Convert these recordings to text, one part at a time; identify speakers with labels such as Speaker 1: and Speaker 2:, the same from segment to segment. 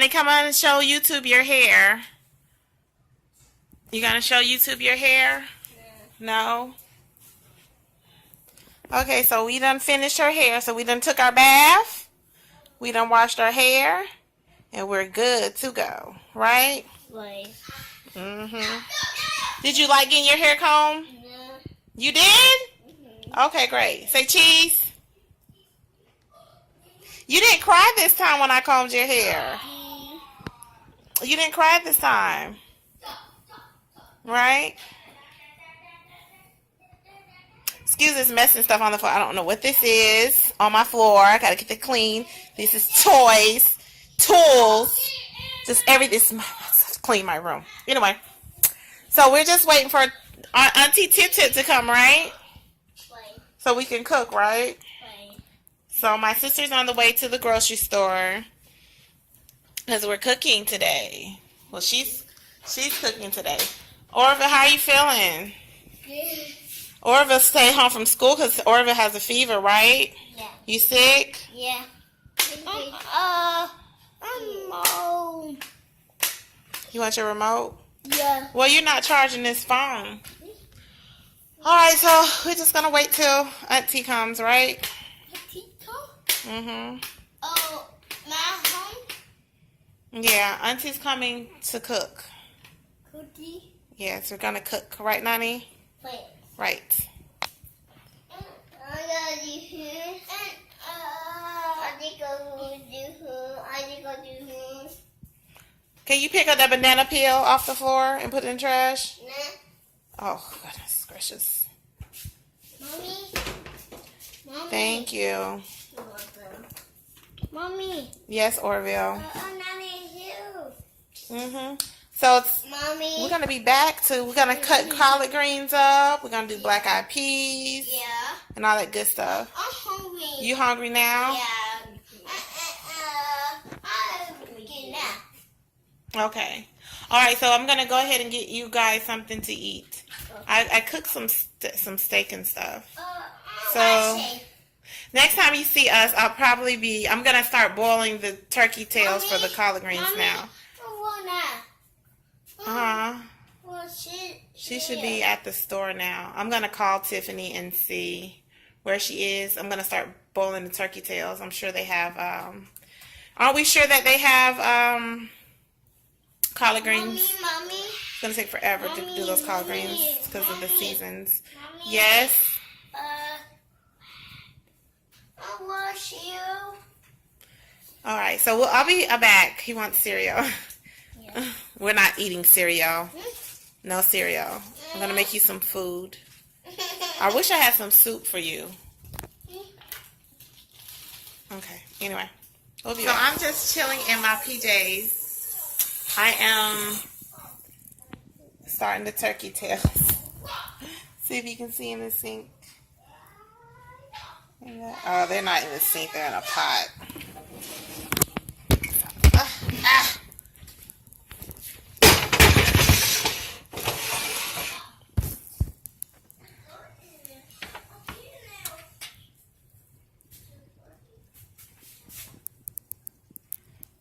Speaker 1: honey, come on and show YouTube your hair. You gonna show YouTube your hair? No? Okay, so we done finished her hair. So we done took our bath. We done washed our hair. And we're good to go. Right?
Speaker 2: Right.
Speaker 1: Did you like getting your hair combed?
Speaker 2: Yeah.
Speaker 1: You did? Okay, great. Say cheese. You didn't cry this time when I combed your hair. You didn't cry this time. Right? Excuse this mess and stuff on the floor. I don't know what this is on my floor. I gotta get it clean. This is toys, tools, just everything. Clean my room. Anyway, so we're just waiting for Auntie Tip Tip to come, right? So we can cook, right? So my sister's on the way to the grocery store because we're cooking today. Well, she's cooking today. Orville, how are you feeling?
Speaker 2: Good.
Speaker 1: Orville stayed home from school because Orville has a fever, right?
Speaker 2: Yeah.
Speaker 1: You sick?
Speaker 2: Yeah.
Speaker 1: You want your remote?
Speaker 2: Yeah.
Speaker 1: Well, you're not charging this phone. Alright, so we're just going to wait till Auntie comes, right? Mm-hmm.
Speaker 2: Oh, my home?
Speaker 1: Yeah, Auntie's coming to cook.
Speaker 2: Cookie?
Speaker 1: Yes, we're going to cook. Right, Nani?
Speaker 2: Wait.
Speaker 1: Right.
Speaker 2: I gotta do here. I think I'll do here.
Speaker 1: Can you pick up that banana peel off the floor and put it in trash?
Speaker 2: Nah.
Speaker 1: Oh, goodness gracious.
Speaker 2: Mommy?
Speaker 1: Thank you.
Speaker 2: You're welcome. Mommy.
Speaker 1: Yes, Orville.
Speaker 2: Nanny here.
Speaker 1: So it's,
Speaker 2: Mommy.
Speaker 1: we're going to be back to, we're going to cut collard greens up. We're going to do black eyed peas.
Speaker 2: Yeah.
Speaker 1: And all that good stuff.
Speaker 2: I'm hungry.
Speaker 1: You hungry now?
Speaker 2: Yeah. I'm getting that.
Speaker 1: Okay. All right, so I'm going to go ahead and get you guys something to eat. I cooked some steak and stuff. So next time you see us, I'm going to start boiling the turkey tails for the collard greens now.
Speaker 2: Well,
Speaker 1: She should be at the store now. I'm going to call Tiffany and see where she is. I'm going to start boiling the turkey tails. I'm sure they have, aren't we sure that they have collard greens?
Speaker 2: Mommy.
Speaker 1: It's going to take forever to do those collard greens because of the seasons.
Speaker 2: Mommy.
Speaker 1: Yes?
Speaker 2: I wash you.
Speaker 1: All right, so I'll be back. He wants cereal.
Speaker 2: Yeah.
Speaker 1: We're not eating cereal. No cereal. I'm going to make you some food. I wish I had some soup for you. Okay, anyway. So I'm just chilling in my PJs. I am starting the turkey tails. See if you can see in the sink. Oh, they're not in the sink. They're in a pot.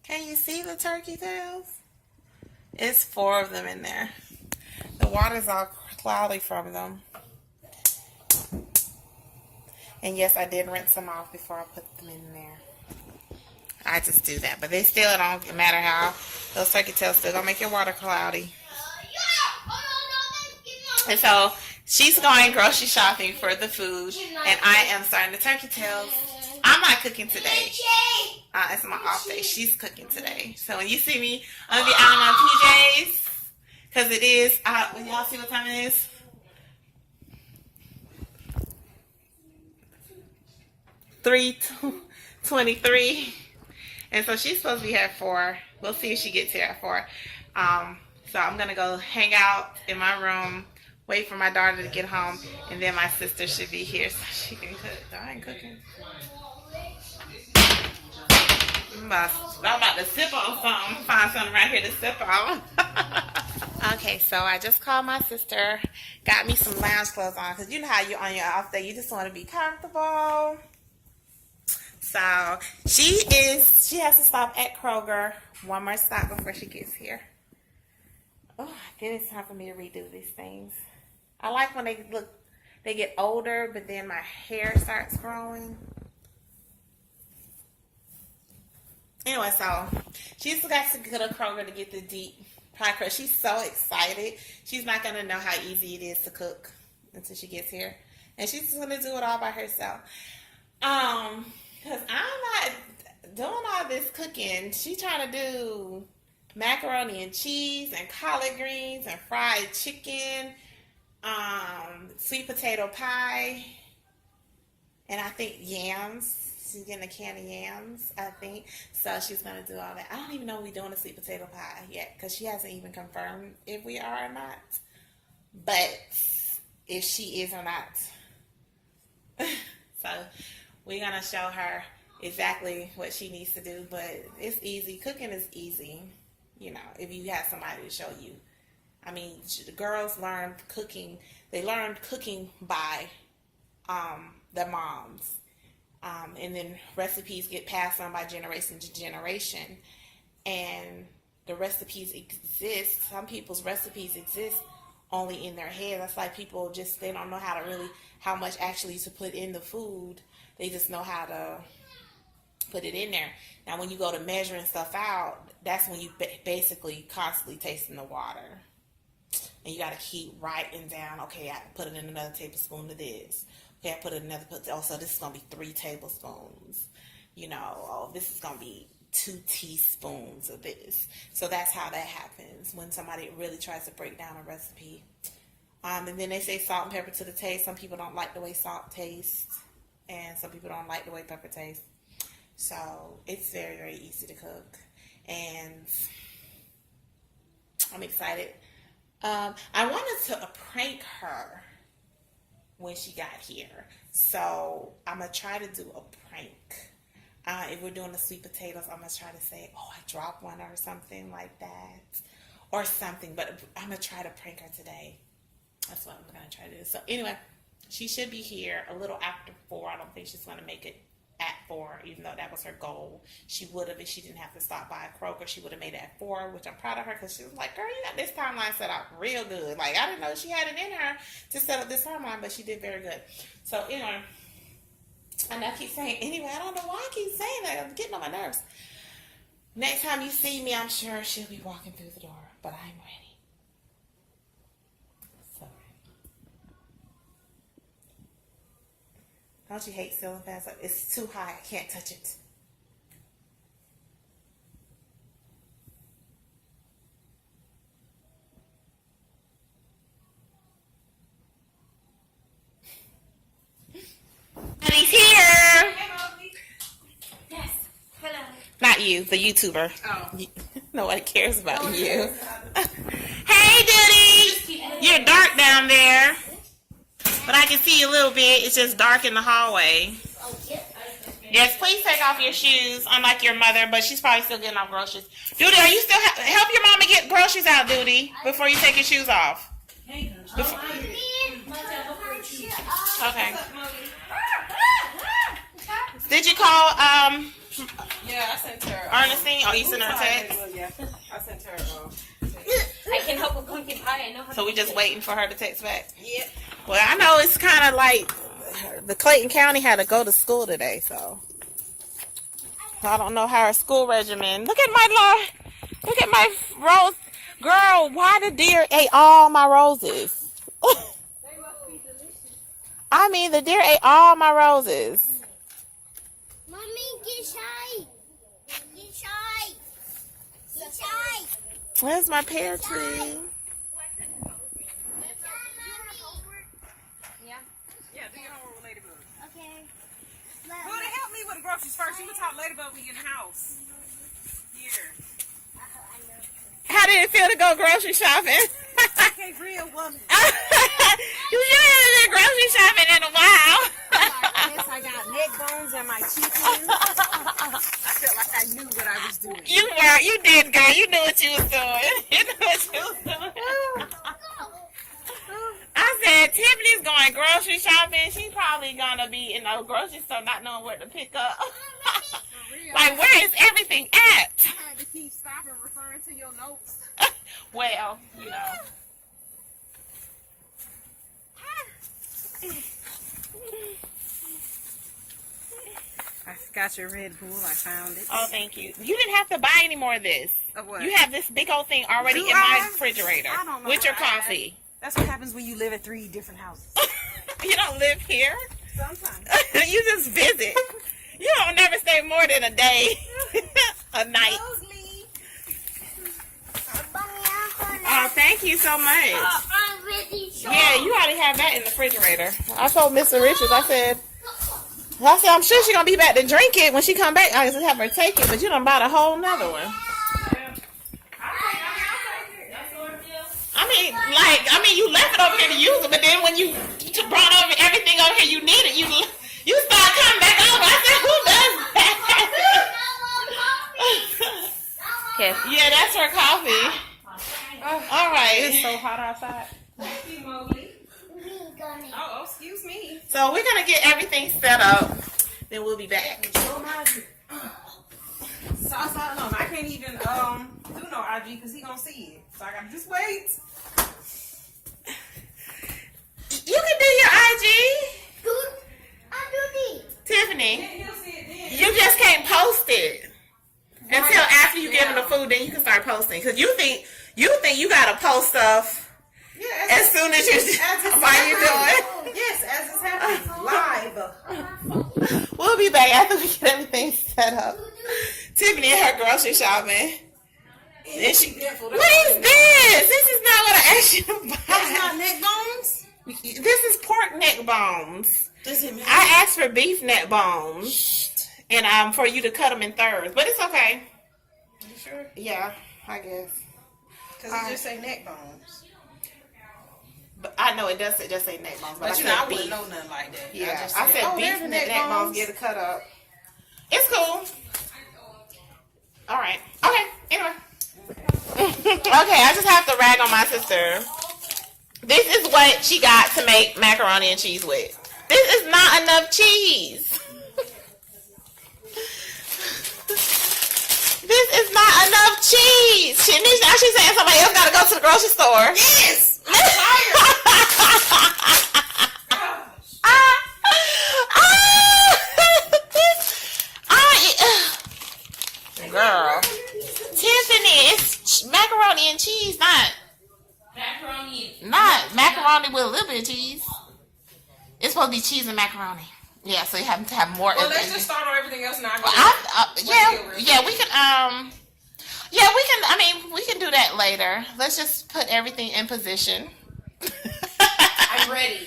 Speaker 1: Can you see the turkey tails? It's 4 of them in there. The water's all cloudy from them. And yes, I did rinse them off before I put them in there. I just do that. But they still don't matter how. Those turkey tails still gonna make your water cloudy. And so she's going grocery shopping for the food. And I am starting the turkey tails. I'm not cooking today. It's my off day. She's cooking today. So when you see me, I'm going to be out in my PJs. Because it is, when y'all see what time it is. 3:23. And so she's supposed to be here at 4. We'll see if she gets here at 4. So I'm going to go hang out in my room, wait for my daughter to get home, and then my sister should be here so she can cook. I ain't cooking. I'm about to sip on something. Find something right here to sip on. Okay, so I just called my sister. Got me some lounge clothes on. Because you know how you're on your off day. You just want to be comfortable. So she has to stop at Kroger. One more stop before she gets here. Oh, then it's time for me to redo these things. I like when they get older, but then my hair starts growing. Anyway, so she's got to go to Kroger to get the deep pie crust. She's so excited. She's not going to know how easy it is to cook until she gets here. And she's just going to do it all by herself. Because I'm not doing all this cooking. She's trying to do macaroni and cheese and collard greens and fried chicken, sweet potato pie, and I think yams. She's getting a can of yams, I think. So she's going to do all that. I don't even know if we're doing a sweet potato pie yet because she hasn't even confirmed if we are or not. But if she is or not. So we're going to show her exactly what she needs to do. But it's easy. Cooking is easy, you know, if you have somebody to show you. I mean, the girls learned cooking. They learned cooking by their moms. And then recipes get passed on by generation to generation. And the recipes exist. Some people's recipes exist only in their head. That's like people just, they don't know how much actually to put in the food. They just know how to put it in there. Now, when you go to measuring stuff out, that's when you basically constantly tasting the water. And you got to keep writing down, okay, I put it in another tablespoon of this. Okay, I put it in another, so this is going to be 3 tablespoons. You know, oh, this is going to be 2 teaspoons of this. So that's how that happens when somebody really tries to break down a recipe. And then they say salt and pepper to the taste. Some people don't like the way salt tastes. And some people don't like the way pepper tastes. So it's very, very easy to cook. And I'm excited. I wanted to prank her when she got here. So I'm going to try to do a prank. If we're doing the sweet potatoes, I'm going to try to say, oh, I dropped one or something like that. Or something. But I'm going to try to prank her today. That's what I'm going to try to do. So anyway, she should be here a little after 4. I don't think she's going to make it at 4, even though that was her goal. She would have, if she didn't have to stop by a Kroger, she would have made it at 4, which I'm proud of her because she was like, girl, you got this timeline set up real good. Like, I didn't know she had it in her to set up this timeline, but she did very good. So, anyway, and I keep saying, anyway, I don't know why I keep saying that. I'm getting on my nerves. Next time you see me, I'm sure she'll be walking through the door, but I'm ready. Don't you hate ceiling fans? It's too high. I can't touch it. And he's here.
Speaker 2: Yes. Hello.
Speaker 1: Not you, the YouTuber.
Speaker 2: Oh.
Speaker 1: Nobody cares about you. Hey, Duty. You're dark down there. But I can see you a little bit. It's just dark in the hallway. Yes, please take off your shoes, unlike your mother, but she's probably still getting off groceries. Duty, are you still help your mama get groceries out, Duty, before you take your shoes off? Okay. Did you call
Speaker 3: Yeah, I sent her.
Speaker 1: Ernestine? Oh, you sent her a text?
Speaker 3: Yeah, I sent her.
Speaker 2: I can help with pumpkin pie. I know how
Speaker 1: So we just waiting for her to text back?
Speaker 3: Yeah.
Speaker 1: Well, I know it's kind of like the Clayton County had to go to school today, so I don't know how her school regimen. Look at my rose. Girl, why the deer ate all my roses? I mean, the deer ate all my roses.
Speaker 2: Mommy, get shy. Get shy. Get shy.
Speaker 1: Where's my pear tree?
Speaker 3: Yeah, do your homework with Ladybug.
Speaker 2: Okay.
Speaker 3: Well, to help me with the groceries first, you can talk Ladybug when we get in the house. Here.
Speaker 1: How did it feel to go grocery shopping?
Speaker 3: Okay, real woman.
Speaker 1: You haven't been grocery shopping in a while.
Speaker 3: Yes, I got neck bones and my chicken. I felt like I knew what I was doing.
Speaker 1: You did, girl. You knew what you was doing. You knew what you was doing. I said, Tiffany's going grocery shopping. She probably gonna be in the grocery store not knowing where to pick up. Like, where is everything at?
Speaker 3: I had to keep stopping referring to your notes.
Speaker 1: Well, you know.
Speaker 3: I got your Red Bull. I found it.
Speaker 1: Oh, thank you. You didn't have to buy any more of this.
Speaker 3: Of what?
Speaker 1: You have this big old thing already
Speaker 3: Do
Speaker 1: in my
Speaker 3: I?
Speaker 1: refrigerator
Speaker 3: I don't know
Speaker 1: with your
Speaker 3: what I have.
Speaker 1: coffee.
Speaker 3: That's what happens when you live at 3 different houses.
Speaker 1: You don't live here.
Speaker 3: Sometimes.
Speaker 1: You just visit. You don't never stay more than a day, a night. Oh, thank you so much. Yeah, you already have that in the refrigerator. I told Mr. Richards, I said, I'm sure she's going to be back to drink it when she come back. I just have her take it, but you done bought a whole nother one. I mean, you left it over here to use it, but then when you brought over everything over here you needed, you start coming back over. I said, who does that?
Speaker 2: Okay.
Speaker 1: Yeah, that's her coffee. All right.
Speaker 3: It's so hot outside.
Speaker 2: Thank you, Mowgli.
Speaker 3: Oh, excuse me.
Speaker 1: So we're going to get everything set up. Then we'll be back.
Speaker 3: Salsa, no, I can't even do no IG because he gonna see it. So I gotta just wait.
Speaker 1: You can do your IG, Tiffany.
Speaker 3: He'll see it then.
Speaker 1: You just can't post it until after you give him the food. Then you can start posting because you think you gotta post stuff
Speaker 3: Yeah,
Speaker 1: as soon as you while you do it.
Speaker 3: Yes, as it's happening live.
Speaker 1: We'll be back after we get everything set up. Tiffany and her grocery shopping. And she, what is this? This is not what I asked you to buy.
Speaker 3: That's not neck bones.
Speaker 1: This is pork neck bones.
Speaker 3: Does it matter?
Speaker 1: I asked for beef neck bones, and for you to cut them in thirds, but it's okay.
Speaker 3: You sure?
Speaker 1: Yeah, I guess.
Speaker 3: Because it just say neck bones.
Speaker 1: But I know it does just say neck bones, but
Speaker 3: But
Speaker 1: I
Speaker 3: you know, I
Speaker 1: said
Speaker 3: wouldn't
Speaker 1: beef.
Speaker 3: know nothing like that.
Speaker 1: Yeah,
Speaker 3: just
Speaker 1: I said beef
Speaker 3: there's
Speaker 1: neck bones get it cut up. It's cool. All right. Okay. Anyway. Okay, I just have to rag on my sister. This is what she got to make macaroni and cheese with. This is not enough cheese. This is not enough cheese. Now she's saying somebody else got to go to the grocery store. Yes. Girl, Tiffany, it's macaroni and cheese, not macaroni with a little bit of cheese. It's supposed to be cheese and macaroni. Yeah, so you have to have more.
Speaker 3: Well, let's just start on everything else now.
Speaker 1: We can. I mean, we can do that later. Let's just put everything in position.
Speaker 2: I'm ready.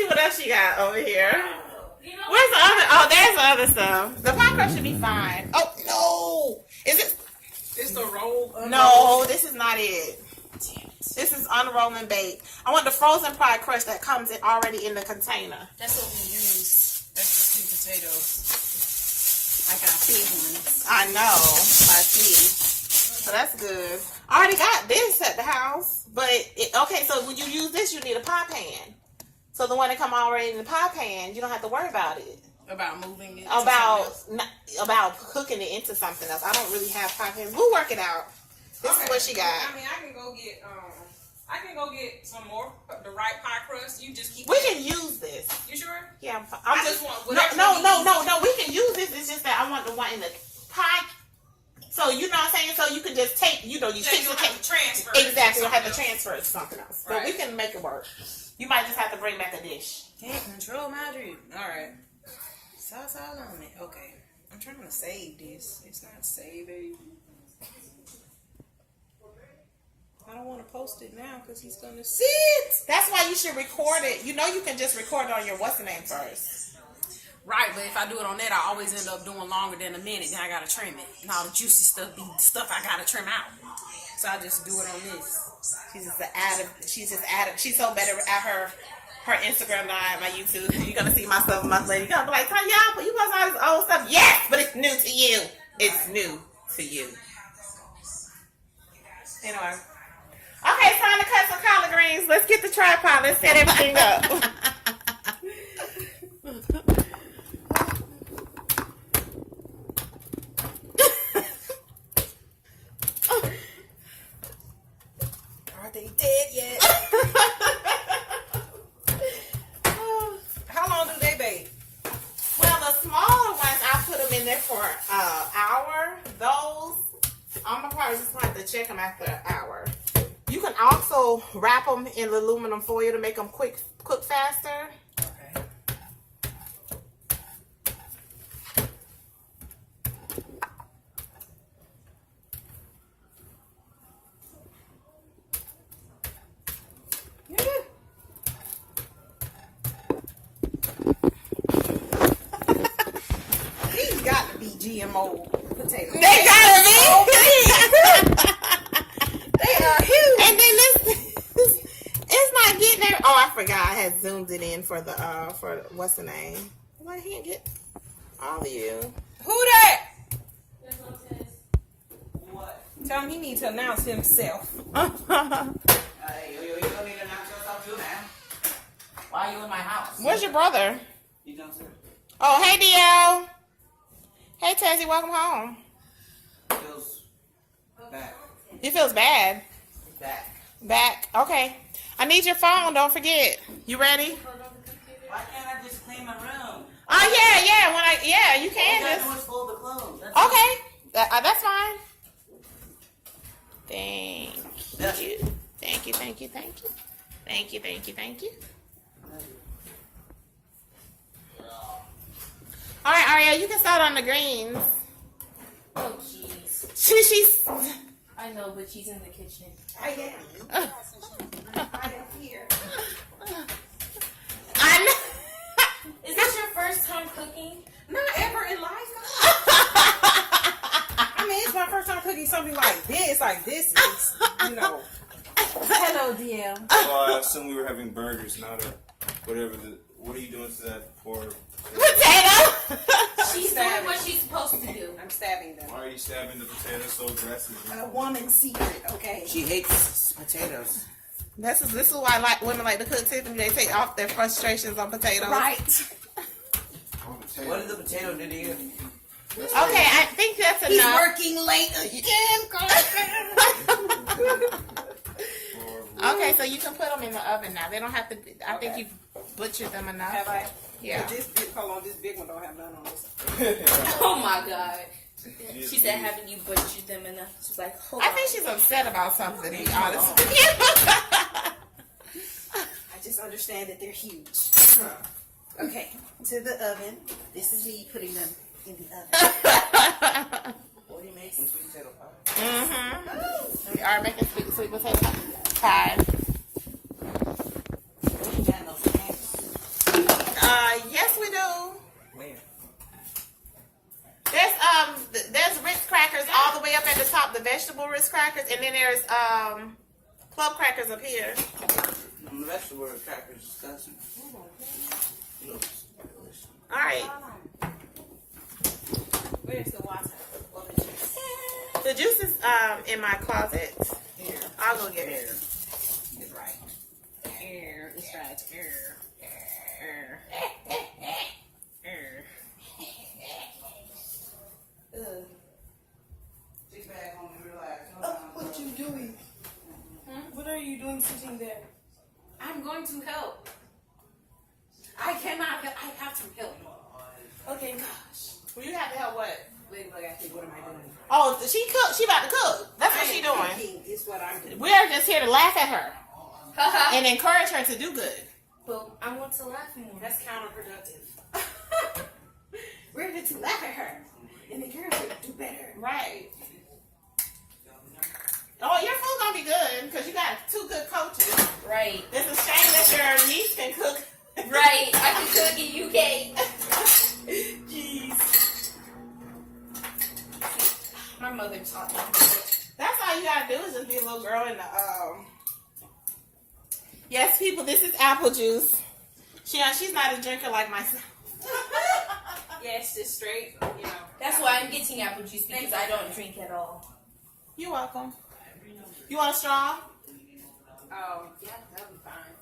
Speaker 1: What else she got over here? Where's the other? Oh, there's the other stuff. The pie crust should be fine. Oh no! Is it?
Speaker 3: It's the roll.
Speaker 1: No, this is not it. This is unroll and bake. I want the frozen pie crust that comes in already in the container.
Speaker 2: That's what we use.
Speaker 3: That's the sweet potatoes. I got big ones.
Speaker 1: I know. I see. So that's good. I already got this at the house, but okay. So when you use this, you need a pie pan. So the one that come already in the pie pan, you don't have to worry about it.
Speaker 3: About moving it.
Speaker 1: About cooking it into something else. I don't really have pie pans. We'll work it out. This is what she got.
Speaker 3: I mean, I can go get some more the right pie crust. You just keep.
Speaker 1: We can use this.
Speaker 3: You sure?
Speaker 1: Yeah,
Speaker 3: I just want whatever.
Speaker 1: No. We can use this. It's just that I want the one in the pie. So you know what I'm saying. So you can just take. You fix the cake.
Speaker 3: Transfer.
Speaker 1: Exactly. You'll have to transfer it to something else. But
Speaker 3: Right.
Speaker 1: we can make it work. You might just have to bring back a dish.
Speaker 3: Can't control my dream. All right. Sauce all on it. Okay. I'm trying to save this. It's not saving. I don't want to post it now because he's going to see it.
Speaker 1: That's why you should record it. You know you can just record it on your what's the name first.
Speaker 3: Right, but if I do it on that, I always end up doing longer than a minute. Then I got to trim it. And all the juicy stuff be stuff I got to trim out. So I just do it on this.
Speaker 1: She's so better at her her Instagram live, my YouTube. You're gonna see my stuff a month later. You're gonna be like, "Oh yeah, but you post all this old stuff." Yes, but it's new to you. It's new to you. Anyway. Okay, it's time to cut some collard greens. Let's get the tripod. Let's set everything up.
Speaker 3: Are they dead yet? How long do they bake?
Speaker 1: Well, the smaller ones, I put them in there for an hour. Those, I'm gonna probably just have to check them after an hour. You can also wrap them in aluminum foil to make them cook faster.
Speaker 3: Okay. These got to be GMO potatoes.
Speaker 1: They gotta be.
Speaker 3: They are huge.
Speaker 1: And then it's not getting there. Oh, I forgot. I had zoomed it in for the for what's the name? Well, he didn't get all of you.
Speaker 3: Who that? What? Tell him he needs to announce himself.
Speaker 4: Hey, you don't need to announce yourself too, man. Why are you in my house?
Speaker 1: Where's your brother?
Speaker 4: You downstairs.
Speaker 1: Oh, hey, Dio. Hey, Tezzy, welcome home.
Speaker 4: Feels back.
Speaker 1: He feels bad.
Speaker 4: Back.
Speaker 1: Okay. I need your phone. Don't forget. You ready?
Speaker 4: Why can't I just clean my room?
Speaker 1: Oh, yeah. You can
Speaker 4: All I
Speaker 1: just.
Speaker 4: do is fold the clothes. That's
Speaker 1: Okay. That's fine. Thank
Speaker 4: Yes.
Speaker 1: you. Thank you. All right, Aria, you can start on the greens.
Speaker 2: Oh, jeez.
Speaker 1: She's.
Speaker 2: I know, but she's in the kitchen.
Speaker 3: I am. I am here.
Speaker 1: I know.
Speaker 2: Is this your first time cooking?
Speaker 3: Not ever in life. I mean, it's my first time cooking something like this. Like this is, you know.
Speaker 2: Hello, DM.
Speaker 5: Well, I assume we were having burgers, not a whatever. What are you doing to that poor?
Speaker 1: Potato.
Speaker 2: She's doing what she's supposed to do.
Speaker 3: I'm stabbing them.
Speaker 5: Why are you stabbing the potato so aggressively?
Speaker 3: A woman's secret, okay?
Speaker 4: She hates potatoes.
Speaker 1: This is why women like to cook, Tiffany. They take off their frustrations on potatoes.
Speaker 3: Right.
Speaker 4: What did the potato do to you?
Speaker 1: Okay, I think that's
Speaker 3: He's
Speaker 1: enough.
Speaker 3: working late again.
Speaker 1: Okay, so you can put them in the oven now. They don't have to. I think you've butchered them enough.
Speaker 3: Have I?
Speaker 1: Yeah.
Speaker 3: This big one don't have none on this.
Speaker 2: Oh my god.
Speaker 5: Jeez,
Speaker 2: She said,
Speaker 5: Louise.
Speaker 2: haven't you butchered them enough? She's like, hold
Speaker 1: I
Speaker 2: on.
Speaker 1: think she's upset about something, to be honest with you.
Speaker 3: I just understand that they're huge. Okay, to the oven. This is me putting them in the oven.
Speaker 4: What do you make some sweet potato pie?
Speaker 1: We are making sweet potato pie.
Speaker 4: You got no snacks.
Speaker 1: Yes, we do.
Speaker 4: Where?
Speaker 1: There's Ritz crackers all the way up at the top, the vegetable Ritz crackers, and then there's club crackers up here.
Speaker 4: The vegetable crackers disgusting. Looks delicious.
Speaker 1: All right.
Speaker 3: Where's the water?
Speaker 1: The juice is in my closet.
Speaker 3: Here.
Speaker 1: I'll go get
Speaker 3: Here.
Speaker 1: it.
Speaker 3: It's right. Here. It's right. Here. Here. Here.
Speaker 4: Sit back home and relax.
Speaker 3: What you doing? What are you doing sitting there?
Speaker 2: I'm going to help.
Speaker 3: I cannot help. I have to help.
Speaker 2: Okay, gosh.
Speaker 1: Well, you have to help what?
Speaker 3: Wait, like I think, what am I doing?
Speaker 1: Oh, she cook. She about to cook. That's what she doing.
Speaker 3: Cooking is what I'm doing.
Speaker 1: We're just here to laugh at her
Speaker 2: Haha.
Speaker 1: and encourage her to do good.
Speaker 2: But I want to laugh more.
Speaker 3: That's counterproductive. We're here to laugh at her. And the girls will do better.
Speaker 1: Right. Oh, your food gonna be good because you got 2 good coaches.
Speaker 2: Right.
Speaker 1: It's a shame that your niece can cook.
Speaker 2: Right. I can cook and you can't.
Speaker 1: Jeez.
Speaker 2: My mother taught me.
Speaker 1: That's all you gotta do is just be a little girl in the Yes, people, this is apple juice. She's not a drinker like myself.
Speaker 3: Yeah, it's just straight, you know.
Speaker 2: That's why I'm getting apple juice because I don't drink at all.
Speaker 1: You're welcome. You want a straw?
Speaker 3: Oh, yeah, that'll be fine.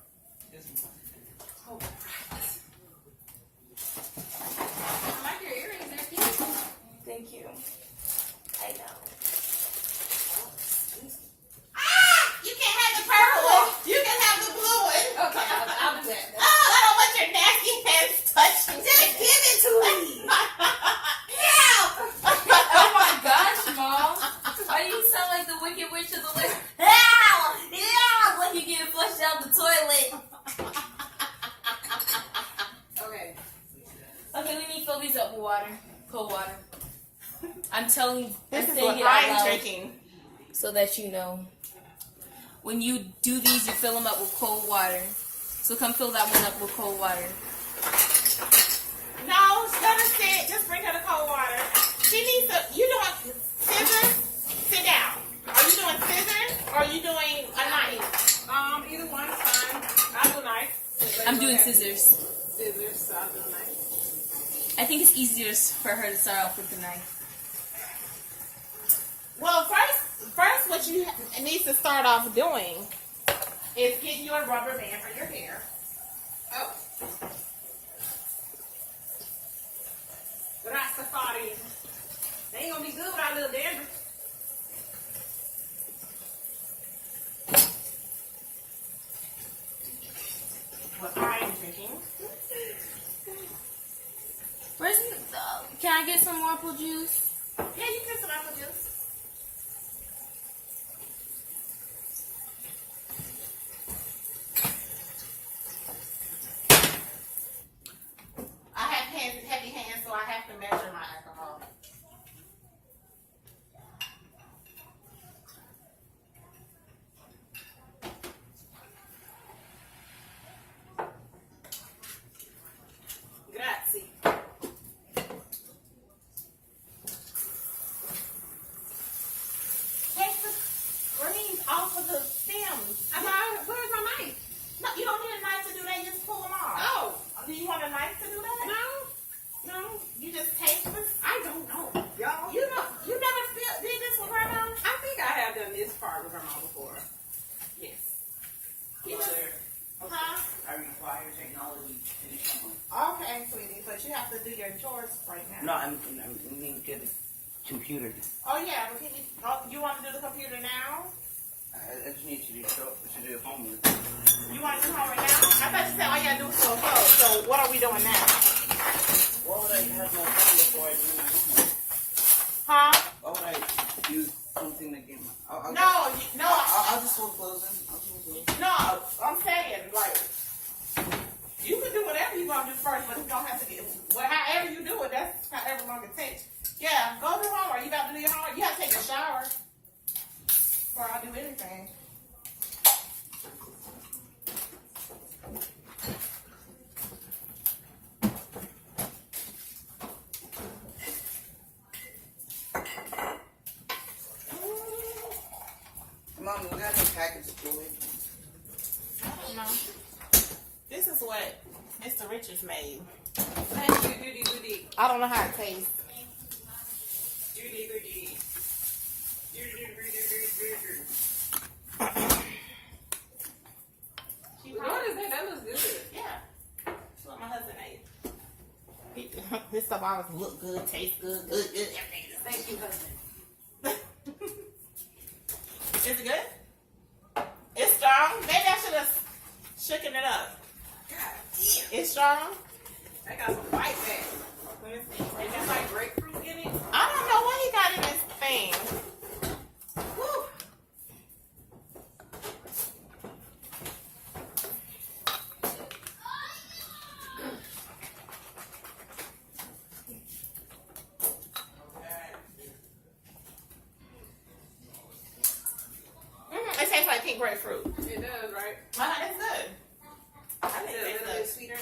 Speaker 3: Oh, right.
Speaker 2: I like your earrings. They're cute. Thank you. I know.
Speaker 1: You can't have the purple one. You can have the blue one.
Speaker 2: Okay, I'll do that.
Speaker 1: Oh, I don't want your nasty hands touching.
Speaker 2: Just give it to me.
Speaker 1: Help!
Speaker 2: Oh my gosh, Mom. Why do you sound like the Wicked Witch of the West? Like you getting flushed down the toilet.
Speaker 3: Okay.
Speaker 2: Okay, we need to fill these up with water. Cold water. I'm saying
Speaker 1: This is
Speaker 2: it
Speaker 1: what
Speaker 2: out
Speaker 1: I'm
Speaker 2: loud
Speaker 1: drinking.
Speaker 2: so that you know. When you do these, you fill them up with cold water. So come fill that one up with cold water.
Speaker 1: No, let her sit. Just bring her the cold water. She needs to. You doing scissors? Sit down. Are you doing scissors or are you doing a knife?
Speaker 3: Either one's fine. I'll do knife.
Speaker 2: I'm doing scissors.
Speaker 3: Scissors, so I'll do knife.
Speaker 2: I think it's easier for her to start off with the knife.
Speaker 1: Well, first, what you need to start off doing is getting your rubber band for your hair.
Speaker 3: Oh. Rastafari. They ain't gonna be good without a little dandruff.
Speaker 1: What I'm drinking.
Speaker 2: Where's can I get some more apple juice?
Speaker 1: Yeah, you can get some apple juice. I have heavy hands, so I have to measure my alcohol.
Speaker 3: Grazie.
Speaker 1: Take the greens off of the stems.
Speaker 3: Where's my knife?
Speaker 1: No, you don't need a knife to do that. You just pull them off.
Speaker 3: Oh.
Speaker 1: Do you want a knife to do that?
Speaker 3: No.
Speaker 1: You just take this.
Speaker 3: I don't know. Y'all.
Speaker 1: You never did this with grandma?
Speaker 3: I think I have done this part with grandma before. Yes.
Speaker 1: You just, huh?
Speaker 4: I require technology in this company.
Speaker 1: Okay, sweetie, but you have to do your chores right now.
Speaker 4: No, I need to get a computer.
Speaker 1: Oh yeah, but you want to do the computer now?
Speaker 4: I just need to do homework.
Speaker 1: You want to do home right now? I thought you said all you gotta do is go close. So what are we doing now?
Speaker 4: Why would I have my phone before I do my homework?
Speaker 1: Huh?
Speaker 4: Why would I do something that get my...
Speaker 1: I'll
Speaker 4: just hold close then.
Speaker 1: No, I'm saying like you can do whatever you want to do first, but you don't have to get. Well, however you do it, that's however long it takes. Yeah, go do homework. You got to do your homework. You have to take a shower before I do anything.
Speaker 4: Mom, we got any package of Kool-Aid?
Speaker 1: I don't know. This is what Mr. Richards made.
Speaker 3: Thank you, goody goody.
Speaker 1: I don't know how it tastes.
Speaker 3: Goody goody. What is that? That looks good.
Speaker 1: Yeah. That's what my husband ate. This stuff always look good, taste good, everything.
Speaker 3: Thank you, husband.
Speaker 1: Is it good? It's strong? Maybe I should have shooken it up.
Speaker 3: God damn.
Speaker 1: It's strong?
Speaker 3: I got some white back.
Speaker 1: Let me see.
Speaker 3: Is that like grapefruit in it?
Speaker 1: I don't know what he got in this thing.
Speaker 3: Woo.
Speaker 1: It tastes like pink grapefruit.
Speaker 3: It does, right?
Speaker 1: It's good. I think
Speaker 3: Is
Speaker 1: it
Speaker 3: it a
Speaker 1: tastes
Speaker 3: little bit
Speaker 1: good.
Speaker 3: sweeter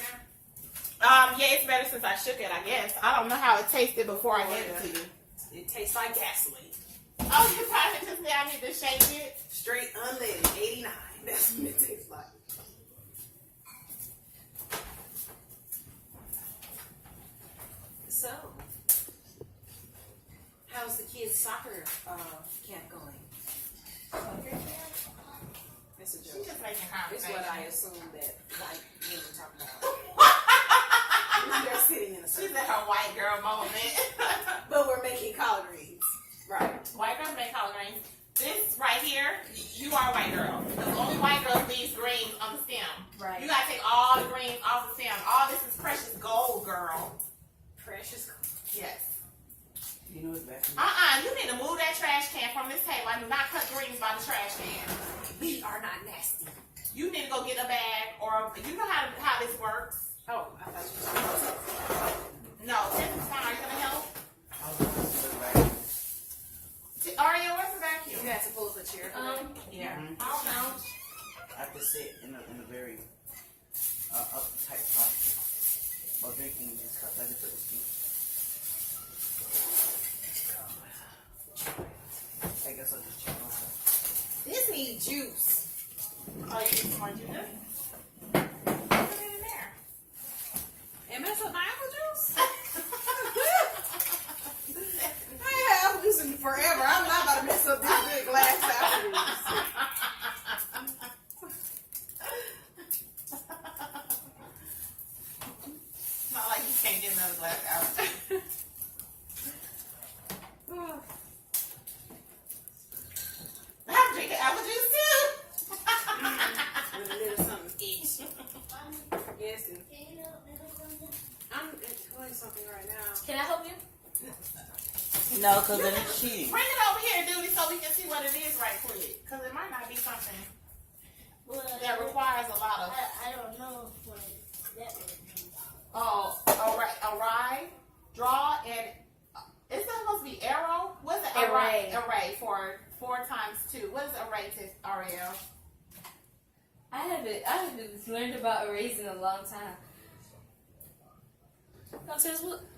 Speaker 3: now?
Speaker 1: Yeah, it's better since I shook it, I guess. I don't know how it tasted before I gave it to you.
Speaker 3: It tastes like gasoline.
Speaker 1: Oh, you probably just said I need to shake it.
Speaker 3: Straight unleaded, 89. That's what it tastes like.
Speaker 1: making
Speaker 3: It's
Speaker 1: conversation.
Speaker 3: what I assume that white women talk about. They're sitting in a
Speaker 1: She's
Speaker 3: circle.
Speaker 1: in her white girl moment.
Speaker 3: But we're making collard greens. Right.
Speaker 1: White girls make collard greens. This right here, you are a white girl. Because only white girls leave greens on the stem.
Speaker 2: Right.
Speaker 1: You gotta take all the greens off the stem. All this is precious gold, girl.
Speaker 3: Precious.
Speaker 1: Yes.
Speaker 4: You know what's best?
Speaker 1: You need to move that trash can from this table. I do not cut greens by the trash can.
Speaker 3: We are not nasty.
Speaker 1: You need to go get a bag, or you know how this works.
Speaker 3: Oh, I thought you were talking about something.
Speaker 1: No, this is fine. Are you gonna help?
Speaker 4: I
Speaker 1: Aria, where's the vacuum?
Speaker 3: You had to pull up a chair.
Speaker 1: Yeah.
Speaker 4: Mhm.
Speaker 1: I don't know.
Speaker 4: have to sit in a very uptight posture while drinking this cup as if it was tea. I guess I'll just check my out.
Speaker 3: This needs juice.
Speaker 1: Oh, you need some more juice? Put it in there.
Speaker 3: And mess up my apple juice? I ain't had apple juice in forever. I'm not about to mess up this big glass of apple juice.
Speaker 1: Not like you can't get another glass out. I'm drinking apple juice too.
Speaker 3: With a little something each. Yes, and I'm doing something right now.
Speaker 2: Can I help you?
Speaker 4: No, because then it's cheating.
Speaker 1: Bring it over here, Duty, so we can see what it is right quick. Because it might not be something that requires a lot of.
Speaker 6: I don't know what that would be.
Speaker 1: Oh, a rye, draw, and is that supposed to be arrow? What's an
Speaker 2: Array.
Speaker 1: Array for 4 times 2. What is array to Ariel?
Speaker 2: I haven't learned about arrays in a long time.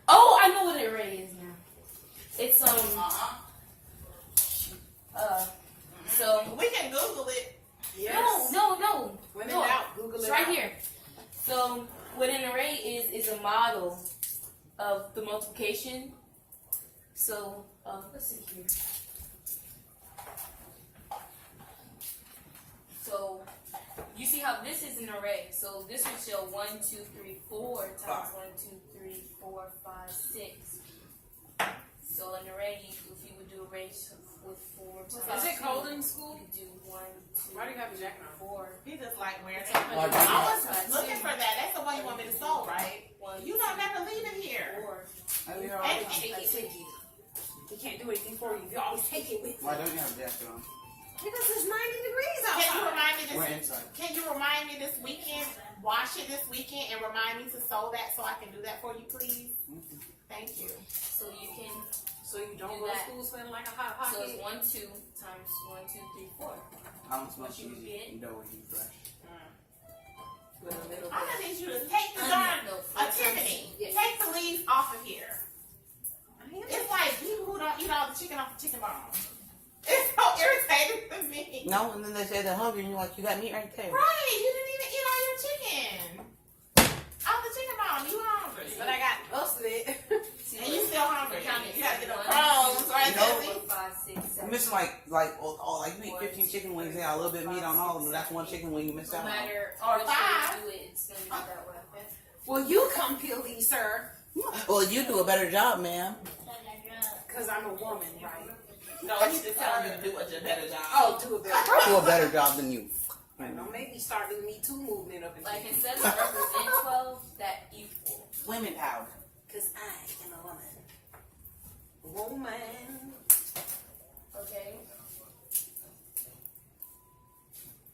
Speaker 2: Oh, I know what an array is now. It's so
Speaker 1: We can Google it.
Speaker 3: Yes.
Speaker 2: no.
Speaker 3: When in
Speaker 2: No.
Speaker 3: doubt, Google it
Speaker 2: It's right
Speaker 3: out.
Speaker 2: here. So what an array is a model of the multiplication. So let's see here. So you see how this is an array. So this would show 1, 2, 3, 4 times 1, 2, 3, 4, 5, 6. So an array, if you would do arrays with 4 times
Speaker 3: Is it
Speaker 2: 2,
Speaker 3: cold in school?
Speaker 2: you do 1, 2,
Speaker 3: Why do you have a jacket on?
Speaker 2: 4.
Speaker 1: He just like wearing
Speaker 2: It's
Speaker 1: it.
Speaker 2: 100
Speaker 1: I was
Speaker 2: times
Speaker 1: looking
Speaker 2: 2.
Speaker 1: for that. That's the one you want me to sew, right?
Speaker 2: 1,
Speaker 1: You don't never leave it here.
Speaker 2: 4.
Speaker 4: I mean, you're
Speaker 1: And-
Speaker 4: always,
Speaker 3: I take it. He can't do anything for you. You always take it with you.
Speaker 4: why don't you have a jacket on?
Speaker 3: Because it's 90 degrees
Speaker 1: Can you
Speaker 3: outside.
Speaker 1: remind me
Speaker 4: We're
Speaker 1: this?
Speaker 4: inside.
Speaker 1: Can you remind me this weekend? Wash it this weekend and remind me to sew that so I can do that for you, please. Thank you.
Speaker 2: So you can,
Speaker 3: So you don't
Speaker 2: Do
Speaker 3: go to
Speaker 2: that.
Speaker 3: school smelling like a hot pocket?
Speaker 2: so it's 1, 2 times 1, 2, 3, 4.
Speaker 4: I don't smell
Speaker 2: What you
Speaker 4: cheesy.
Speaker 2: get?
Speaker 4: You know when you fresh.
Speaker 3: With a little
Speaker 1: I'm
Speaker 3: bit.
Speaker 1: gonna need you to take the darn
Speaker 2: No,
Speaker 1: Tiffany.
Speaker 3: Yes.
Speaker 1: Take the leaves off of here. It's like people who don't eat all the chicken off the chicken bone. It's so irritating to me.
Speaker 4: No, and then they say they're hungry, and you're like, you got meat right there.
Speaker 1: Right, you didn't even eat all your chicken. Off the chicken bone, you hungry.
Speaker 3: But I got most of it.
Speaker 1: And you still hungry.
Speaker 2: Counting
Speaker 1: You gotta get the
Speaker 2: 1,
Speaker 1: crumbs, right,
Speaker 4: You know,
Speaker 1: Tiffany?
Speaker 2: 4, 5, 6,
Speaker 4: I'm
Speaker 2: 7.
Speaker 4: missing like you eat 15 chicken wings, and got a little bit of meat on all of them. That's one chicken wing you missed
Speaker 2: No
Speaker 4: out on.
Speaker 2: matter
Speaker 1: Or
Speaker 2: which way
Speaker 1: 5.
Speaker 2: you do it, it's going to be that way. Okay?
Speaker 3: Well, you come peel these, sir.
Speaker 4: Well, you do a better job, ma'am.
Speaker 3: Because I'm a woman, right?
Speaker 1: No, he's just telling you to do a better job.
Speaker 3: Oh, do a better
Speaker 4: I do a better job than you.
Speaker 3: Don't make me start the Me Too movement up in
Speaker 2: Like
Speaker 3: here.
Speaker 2: instead of represent 12, that equal.
Speaker 4: Women power.
Speaker 3: Because I am a woman. Woman.
Speaker 2: Okay?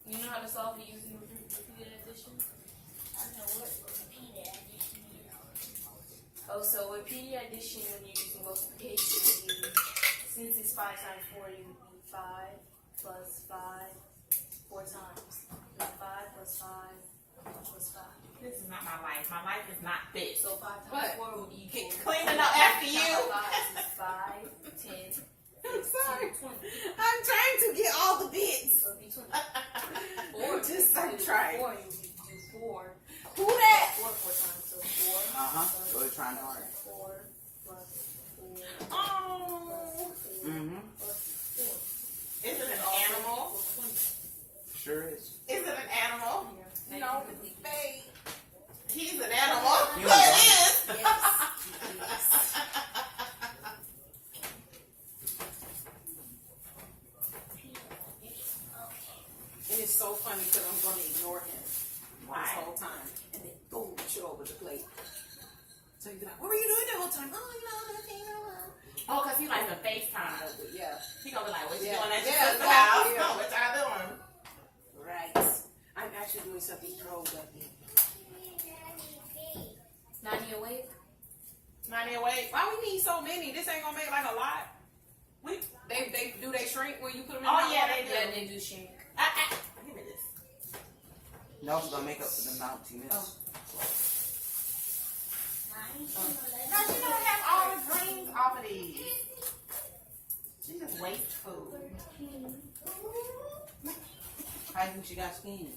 Speaker 2: You know how to solve it using repeated addition?
Speaker 6: I don't know what repeat it. I just need it.
Speaker 2: Oh, so repeated addition when you're using multiplication, since it's 5 times 4, you would be 5 plus 5 4 times. 5 plus 5 plus 5.
Speaker 1: This is not my life. My life is not this.
Speaker 2: So 5 times
Speaker 3: What?
Speaker 2: 4 would equal.
Speaker 1: Cleaning up after you.
Speaker 2: 5 is 5, 10,
Speaker 3: I'm sorry.
Speaker 2: 20.
Speaker 3: I'm trying to get all the bits.
Speaker 2: So it'd be 20. 4.
Speaker 3: Just
Speaker 2: you
Speaker 3: I'm
Speaker 2: do
Speaker 3: trying.
Speaker 2: 4, you do 4.
Speaker 3: Who that?
Speaker 2: 4 times. So 4.
Speaker 4: Uh-huh. Really trying hard.
Speaker 2: 4 plus 4
Speaker 1: Oh.
Speaker 4: Mm-hmm.
Speaker 2: plus 4.
Speaker 1: Is it an animal?
Speaker 4: Sure is.
Speaker 1: Is it an
Speaker 3: with the babe.
Speaker 1: He's an animal.
Speaker 4: You
Speaker 1: Yeah,
Speaker 4: are.
Speaker 1: it is.
Speaker 3: And it's so funny because I'm going to ignore him this whole time. And then boom, shit over the plate. So you be like, what were you doing the whole time? Oh, you know, nothing.
Speaker 1: Oh, because he likes to FaceTime.
Speaker 3: Yeah.
Speaker 1: He gonna be like, what you
Speaker 3: Yeah.
Speaker 1: doing at your
Speaker 3: Yeah,
Speaker 1: sister's house?
Speaker 3: yeah.
Speaker 1: No, what y'all doing?
Speaker 3: Right. I'm actually doing something pro W.
Speaker 2: 90 away.
Speaker 1: 90 away.
Speaker 3: Why we need so many? This ain't gonna make like a lot. They do they shrink when you put them in
Speaker 1: Oh,
Speaker 3: hot
Speaker 1: yeah,
Speaker 3: water?
Speaker 1: they do.
Speaker 2: Yeah, they do shake.
Speaker 1: Give me this.
Speaker 4: That was gonna make up for the amount you missed.
Speaker 2: Oh.
Speaker 1: No, she don't have all the greens off of these. She just wastes food.
Speaker 4: How you think she got skinny?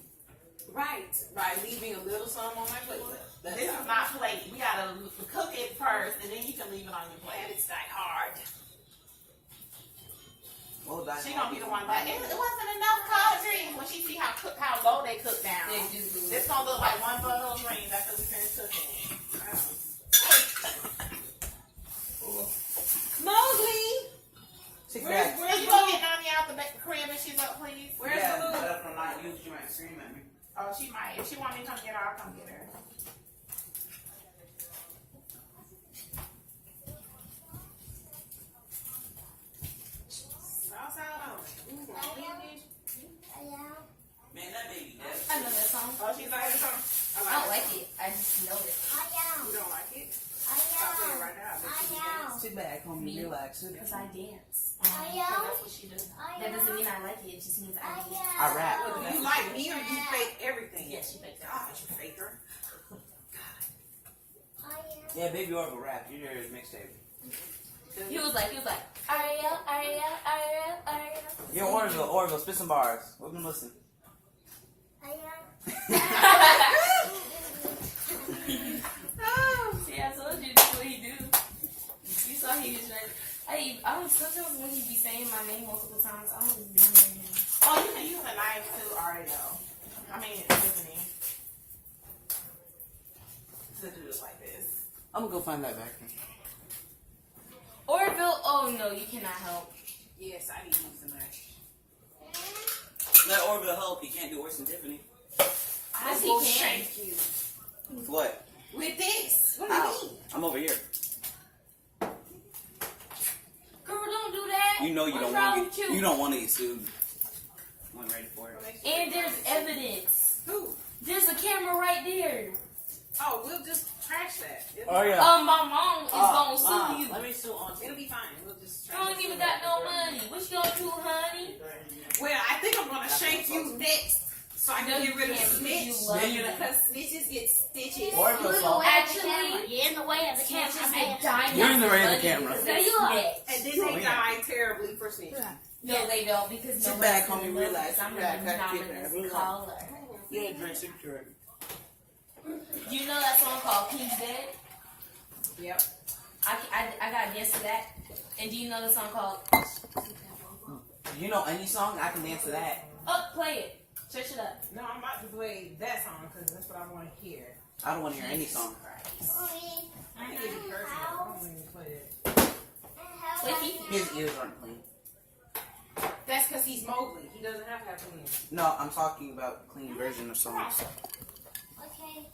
Speaker 3: Right. By leaving a little some on my plate. That's
Speaker 1: This
Speaker 3: how.
Speaker 1: is not plate. We gotta cook it first, and then you can leave it on your
Speaker 3: And
Speaker 1: plate.
Speaker 3: it's that hard.
Speaker 4: Well, that's
Speaker 1: She gonna be the one like, it wasn't enough collard greens. When she see how low they cook down.
Speaker 2: They do.
Speaker 1: This gonna look like one bundle of greens after we finish cooking.
Speaker 3: Mowgli!
Speaker 4: Sit
Speaker 1: Where's
Speaker 4: back.
Speaker 1: you gonna get Nani out the crib and she's up, please?
Speaker 3: Where's
Speaker 4: Yeah,
Speaker 3: the food?
Speaker 4: but if I'm not you, she might scream at me.
Speaker 1: Oh, she might. If she want me to come get her, I'll come get her.
Speaker 3: Sauce out on it.
Speaker 4: Man, that baby dead.
Speaker 2: I know that song.
Speaker 1: Oh, she's like this song.
Speaker 2: I don't like it. I just know it.
Speaker 3: You don't like it? Stop playing right now. I bet you dance.
Speaker 4: Sit back, homie,
Speaker 2: Me.
Speaker 4: relax. Sit
Speaker 2: Because
Speaker 4: back.
Speaker 2: I dance. That's what she does. That doesn't mean I like it. It just means I dance.
Speaker 4: I rap.
Speaker 3: Well, do you like me or you fake everything?
Speaker 2: Yeah, she makes that.
Speaker 3: God, you faker.
Speaker 4: Yeah, baby Orville rap. You hear his mixtape.
Speaker 2: He was like, Ariel, Ariel, Ariel, Ariel.
Speaker 4: Yo, Orville, spit some bars. We've been listening.
Speaker 2: See, I told you that's what he do. You saw he was like, I don't sometimes when he be saying my name multiple times, I don't even remember him.
Speaker 1: Oh, you can use a knife too, Ariel. I mean, Tiffany. To do it like this.
Speaker 4: I'm gonna go find that vacuum.
Speaker 2: Orville, oh no, you cannot help.
Speaker 3: Yes, I need to use the knife.
Speaker 4: Let Orville help. He can't do worse than Tiffany.
Speaker 3: I
Speaker 2: Yes, he
Speaker 3: will
Speaker 2: can.
Speaker 3: shank you.
Speaker 4: What?
Speaker 3: With this. What do you
Speaker 4: Ow.
Speaker 3: mean?
Speaker 4: I'm over here.
Speaker 2: Girl, don't do that.
Speaker 4: You know you
Speaker 2: What's
Speaker 4: don't
Speaker 2: wrong
Speaker 4: want
Speaker 2: with
Speaker 4: to.
Speaker 2: you?
Speaker 4: You don't want to get sued. Wasn't ready for it.
Speaker 2: And there's evidence.
Speaker 3: Who?
Speaker 2: There's a camera right there.
Speaker 3: Oh, we'll just trash that.
Speaker 4: Oh yeah.
Speaker 2: My mom is gonna sue you.
Speaker 3: Let me sue on. It'll be fine. We'll just
Speaker 2: You
Speaker 3: trash
Speaker 2: don't
Speaker 3: it.
Speaker 2: even got no money. What you gonna do, honey?
Speaker 3: Well, I think I'm gonna shank you next, so I can get rid of snitch.
Speaker 2: You love
Speaker 4: Then you-
Speaker 2: me.
Speaker 3: Because snitches get stitches.
Speaker 4: Orville's fault.
Speaker 2: Actually,
Speaker 6: You're in the way of the
Speaker 2: can't
Speaker 6: camera.
Speaker 2: just be dying.
Speaker 4: You're in the way of the camera.
Speaker 2: Because they snitch.
Speaker 3: And then they die terribly for snitching.
Speaker 2: No, they don't because
Speaker 4: Sit
Speaker 2: no
Speaker 4: back,
Speaker 2: one's
Speaker 4: homie,
Speaker 2: gonna
Speaker 4: relax.
Speaker 2: I'm
Speaker 4: Sit back,
Speaker 2: an
Speaker 4: gotta keep it
Speaker 2: anonymous
Speaker 4: relax.
Speaker 2: caller.
Speaker 4: Yeah, drink security.
Speaker 2: Do you know that song called King's Dead?
Speaker 3: Yep.
Speaker 2: I got a dance to that. And do you know the song called
Speaker 4: You know any song? I can dance to that.
Speaker 2: Oh, play it. Search it up.
Speaker 3: No, I'm about to play that song because that's what I want to hear.
Speaker 4: I don't want to hear any song.
Speaker 3: I can give you personal. I don't even play it.
Speaker 2: Play Fifi.
Speaker 4: His ears aren't clean.
Speaker 3: That's because he's Mowgli. He doesn't have to have clean.
Speaker 4: No, I'm talking about clean version of songs.
Speaker 6: Okay.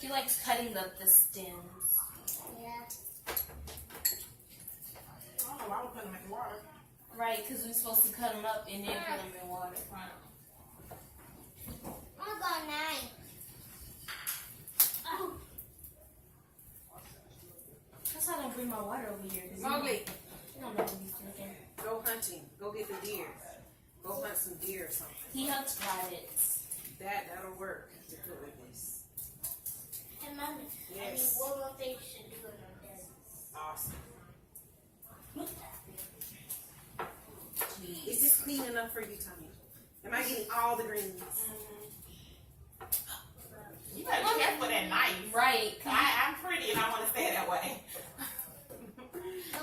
Speaker 2: He likes cutting the stems.
Speaker 6: Yeah.
Speaker 3: I don't know why we're putting them in the water.
Speaker 2: Right, because we're supposed to cut them up and then put them in water.
Speaker 6: I'm going 9. Oh.
Speaker 2: That's why I don't bring my water over here. 'Cause
Speaker 3: Mowgli,
Speaker 2: you don't know what he's drinking.
Speaker 3: go hunting. Go get the deer. Go hunt some deer or something.
Speaker 2: He hunts rabbits.
Speaker 3: That'll work to cook with this.
Speaker 6: And Mommy, I mean,
Speaker 3: Yes.
Speaker 6: what will they should do it on this?
Speaker 3: Awesome.
Speaker 2: Please.
Speaker 3: Is this clean enough for you, Tommy? Am I getting all the greens?
Speaker 1: You better be careful with that knife.
Speaker 2: Right.
Speaker 1: I'm pretty and I want to stay that way.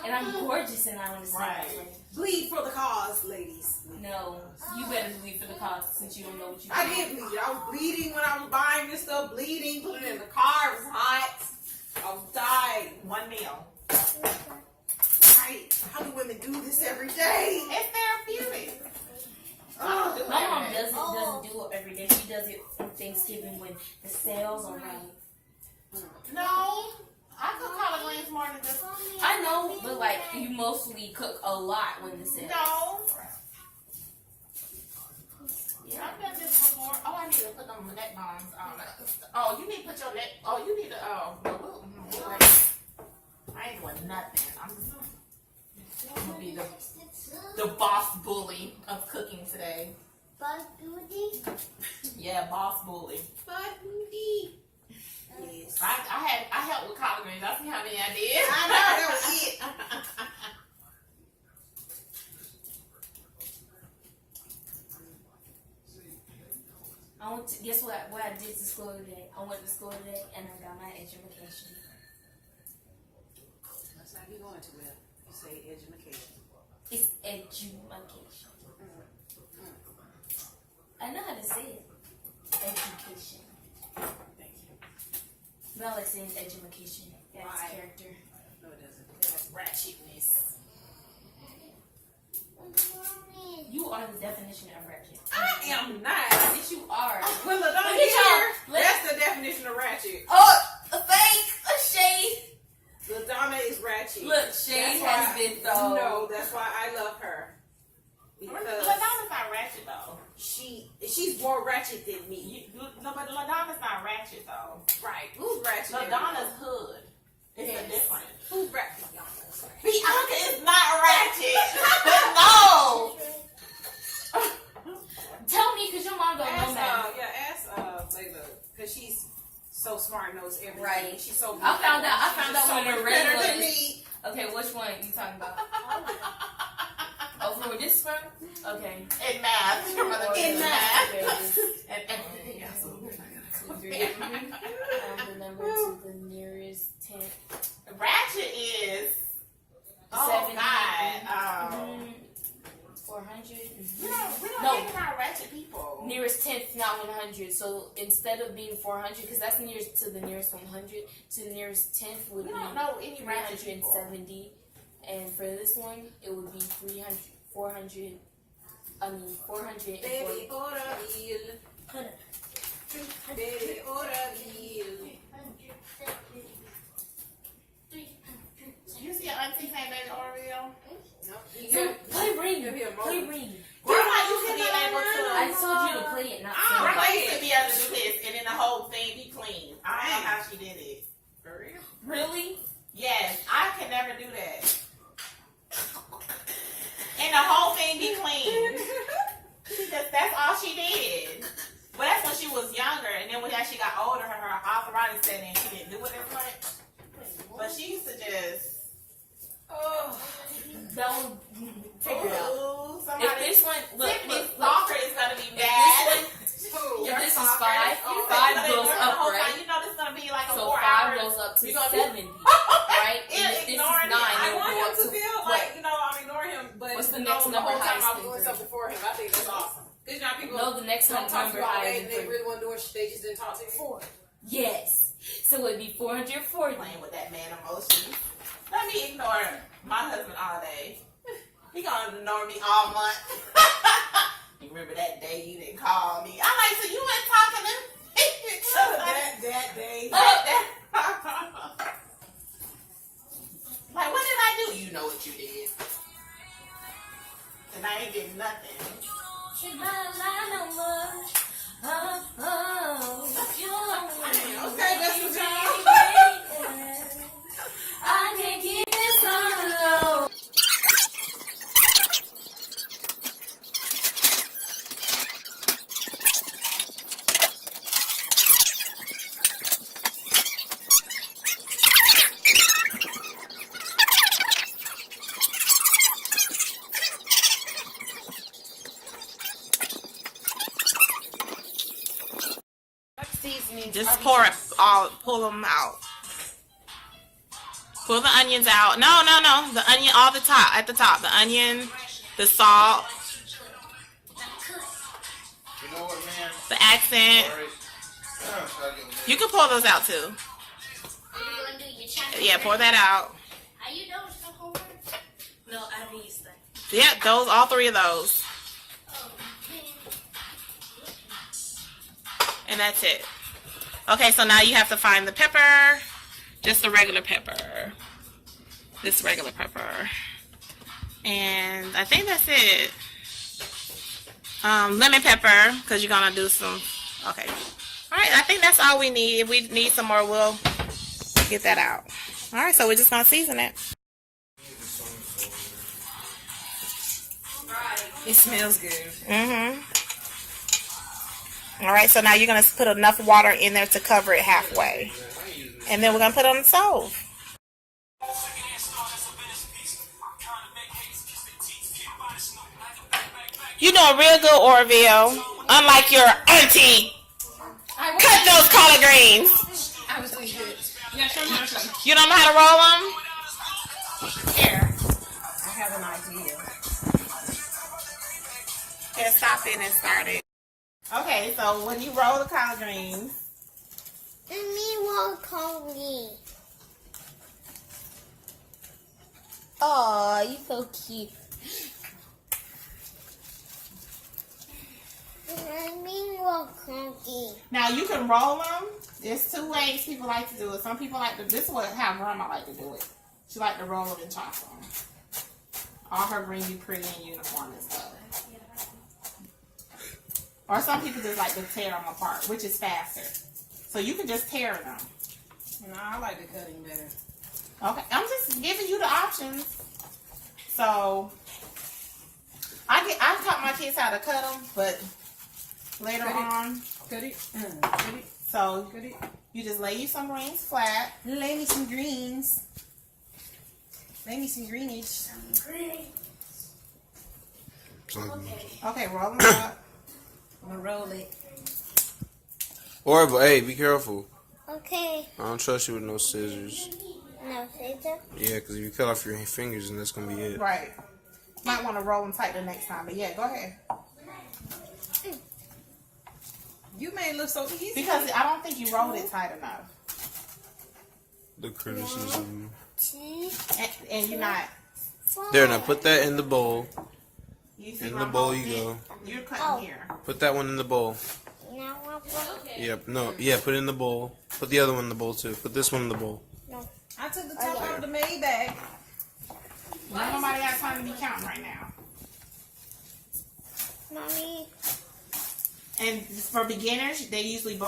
Speaker 2: And I'm gorgeous and I want to say
Speaker 1: Right.
Speaker 2: that way.
Speaker 3: Bleed for the cause, ladies.
Speaker 2: No, you better bleed for the cause since you don't know what you
Speaker 3: I did bleed. I was bleeding when I was buying this stuff. Bleeding, put it in the car. It was hot. I was dying.
Speaker 1: One meal.
Speaker 3: Right? How do women do this every day?
Speaker 1: It's therapeutic.
Speaker 3: Oh,
Speaker 2: My mom doesn't do it every day. She does it on Thanksgiving when the sales are right.
Speaker 1: No, I cook collard greens more than this.
Speaker 2: I know, but like you mostly cook a lot when the sales.
Speaker 1: No. Yeah, I've done this before. Oh, I need to put them neck bonds on. Oh, you need to put your neck. Oh, you need to. I ain't doing nothing. I'm gonna be the boss bully of cooking today.
Speaker 6: Bug booty.
Speaker 1: Yeah, boss bully.
Speaker 3: but booty. Yes.
Speaker 1: I helped with collard greens. I see how many I did.
Speaker 3: I know that was it.
Speaker 2: Guess what I did to school today? I went to school today and I got my education.
Speaker 3: That's not you going too well. You say education.
Speaker 2: It's education. I know how to say it. Education.
Speaker 3: Thank you.
Speaker 2: But I like saying education. That's
Speaker 3: Why?
Speaker 2: character.
Speaker 3: No, it doesn't.
Speaker 1: That's ratchetness.
Speaker 6: Mommy.
Speaker 2: You are the definition of ratchet.
Speaker 3: I am not.
Speaker 2: Yes, you are.
Speaker 3: Well, LaDonna
Speaker 2: Look at
Speaker 3: here,
Speaker 2: y'all.
Speaker 3: that's the definition of ratchet.
Speaker 2: Oh, a fake, a shade.
Speaker 3: LaDonna is ratchet.
Speaker 2: Look, shade
Speaker 3: That's
Speaker 2: has
Speaker 3: why-
Speaker 2: been thrown.
Speaker 3: No, that's why I love her. Because
Speaker 1: LaDonna's not ratchet though.
Speaker 3: she's more ratchet than me.
Speaker 1: No, but LaDonna's not ratchet though.
Speaker 3: Right. Who's ratchet? than
Speaker 1: LaDonna's
Speaker 3: me?
Speaker 1: hood. It's
Speaker 3: Yes.
Speaker 1: a difference.
Speaker 3: Who's ratchet? Bianca's ratchet.
Speaker 1: Bianca is not ratchet. No.
Speaker 2: Tell me, cause your mom don't know that.
Speaker 3: Ask Layla, cause she's so smart and knows everything.
Speaker 2: Right.
Speaker 3: She's so.
Speaker 2: I found out
Speaker 3: She's just
Speaker 2: when
Speaker 3: so
Speaker 2: the
Speaker 3: much
Speaker 2: red
Speaker 3: better
Speaker 2: was-
Speaker 3: than me.
Speaker 2: Okay, which one you talking about? Oh, from where this from? Okay.
Speaker 1: In math. Your mother
Speaker 3: In
Speaker 1: did
Speaker 3: math.
Speaker 2: There it is.
Speaker 1: And yeah, so we're not gonna
Speaker 2: 2, 3. The number to the nearest 10.
Speaker 1: ratchet is. Oh
Speaker 2: 70.
Speaker 1: God.
Speaker 2: 400.
Speaker 1: We don't
Speaker 2: No.
Speaker 1: think about ratchet people.
Speaker 2: Nearest 10th, not 100. So instead of being 400, because that's nearest to the nearest 100, to the nearest 10th would
Speaker 1: We
Speaker 2: be
Speaker 1: don't know any ratchet people.
Speaker 2: 370. And for this one, it would be 300, 400. I mean, 440.
Speaker 3: Baby, order meal. Baby, order meal.
Speaker 1: You see your auntie saying baby Oreo?
Speaker 3: No,
Speaker 2: So, play ring.
Speaker 3: Give me a
Speaker 2: Play
Speaker 3: moment.
Speaker 2: ring.
Speaker 1: Grandma used to be able to.
Speaker 2: I told you to play it, not sing.
Speaker 1: Grandma used to be able to do this, and then the whole thing be clean. I don't know how she did it.
Speaker 3: For real?
Speaker 2: Really?
Speaker 1: Yes, I can never do that. And the whole thing be clean. Because that's all she did. But that's when she was younger, and then when she got older, her arthritis set in, she didn't do it as much. But she used to just.
Speaker 3: Oh.
Speaker 2: Don't figure it out.
Speaker 1: Ooh,
Speaker 2: If
Speaker 1: somebody.
Speaker 2: this one, look,
Speaker 1: Tiffany's
Speaker 2: look,
Speaker 1: stalker is gonna be
Speaker 2: If
Speaker 1: mad.
Speaker 3: Who?
Speaker 2: If this is
Speaker 1: Stalker.
Speaker 2: 5,
Speaker 1: Oh,
Speaker 2: 5
Speaker 1: it's
Speaker 2: goes
Speaker 1: gonna
Speaker 2: up,
Speaker 1: the whole
Speaker 2: right?
Speaker 1: time. You know this is gonna be like a
Speaker 2: So
Speaker 1: 4
Speaker 2: 5
Speaker 1: hours.
Speaker 2: goes up to
Speaker 1: You're gonna be-
Speaker 2: 70, right? And if this is 9,
Speaker 1: Ignoring it.
Speaker 3: I
Speaker 2: it'll
Speaker 3: want
Speaker 2: go
Speaker 3: him
Speaker 2: up
Speaker 3: to
Speaker 2: to
Speaker 3: feel
Speaker 2: what?
Speaker 3: like, I'm ignoring him, but
Speaker 2: What's the
Speaker 3: you
Speaker 2: next
Speaker 3: know,
Speaker 2: number
Speaker 3: the whole time
Speaker 2: highest
Speaker 3: I'm doing
Speaker 2: than
Speaker 3: something for him. I think that's awesome. Because people
Speaker 2: No, the next
Speaker 3: don't talk
Speaker 2: number
Speaker 3: about
Speaker 2: higher
Speaker 3: it and
Speaker 2: than
Speaker 3: they
Speaker 2: 3.
Speaker 3: really want to do it. They just didn't talk to you.
Speaker 2: 4. Yes. So it'd be 440.
Speaker 1: Playing with that man emotions. Let me ignore my husband all day. He gonna ignore me all month. You remember that day you didn't call me? I'm like, so you ain't talking to me?
Speaker 3: that day.
Speaker 1: Like, what did I do? You know what you did. And I ain't getting nothing.
Speaker 3: Okay, that's what
Speaker 2: I can't keep this on alone.
Speaker 1: Just pour it all, pull them out. Pull the onions out. No. The onion, all the top, at the top. The onion, The salt,
Speaker 5: You know what, man?
Speaker 1: the accent.
Speaker 5: Alright.
Speaker 1: You can pour those out too.
Speaker 6: Are you gonna do your chocolate?
Speaker 1: Yeah, pour that out.
Speaker 6: Are you done with your homework?
Speaker 2: No, I need these things.
Speaker 1: Yeah, those, all three of those.
Speaker 6: Oh, man.
Speaker 1: And that's it. Okay, so now you have to find the pepper. Just a regular pepper. This regular pepper. And I think that's it. Lemon pepper, because you're going to do some... Okay. Alright, I think that's all we need. If we need some more, we'll get that out. Alright, so we're just going to season it.
Speaker 3: It smells good.
Speaker 1: Mm-hmm. Alright, so now you're going to put enough water in there to cover it halfway. And then we're going to put it on the stove. You know real good, Orville. Unlike your auntie. Cut those collard greens.
Speaker 3: I was doing good. Yeah, show me how to show me.
Speaker 1: You don't know how to roll them?
Speaker 3: Here. I have an idea.
Speaker 1: Here, stop it and start it. Okay, so when you roll the collard greens,
Speaker 6: Me won't call me.
Speaker 1: oh, you so cute.
Speaker 6: Me won't call me.
Speaker 1: Now you can roll them. There's two ways people like to do it. Some people like to. This is how Grandma like to do it. She like to roll them and chop them. All her green be pretty and uniform and stuff. Or some people just like to tear them apart, which is faster. So you can just tear them.
Speaker 3: No, I like the cutting better.
Speaker 1: Okay, I'm just giving you the options. So I taught my kids how to cut them, but later on,
Speaker 3: Cut it. Cut it.
Speaker 1: so
Speaker 3: Cut it.
Speaker 1: you just lay you some greens flat.
Speaker 3: Lay me some greens. Lay me some greenage.
Speaker 1: Okay, roll them up.
Speaker 3: I'm gonna roll it.
Speaker 5: Or, but hey, be careful.
Speaker 6: Okay.
Speaker 5: I don't trust you with no scissors.
Speaker 6: No, Caesar.
Speaker 5: Yeah, because if you cut off your fingers, and that's gonna be it.
Speaker 1: Right. Might want to roll them tight the next time, but yeah, go ahead.
Speaker 3: You made it look so easy.
Speaker 1: Because I don't think you rolled it tight enough,
Speaker 5: The criticism.
Speaker 1: and you're not.
Speaker 5: There, now put that in the bowl.
Speaker 1: You see
Speaker 5: In
Speaker 1: where
Speaker 5: the
Speaker 1: I'm
Speaker 5: bowl
Speaker 1: holding
Speaker 5: you
Speaker 1: it?
Speaker 5: go.
Speaker 1: You're cutting here.
Speaker 5: Put that one in the bowl.
Speaker 6: Now I'm
Speaker 5: Yep. No. Yeah. Put it in the bowl. Put the other one in the bowl too. Put this one in the bowl.
Speaker 3: I took the top out of the Maybach.
Speaker 1: Nobody got time to be counting right now.
Speaker 6: Mommy.
Speaker 1: And for beginners, they usually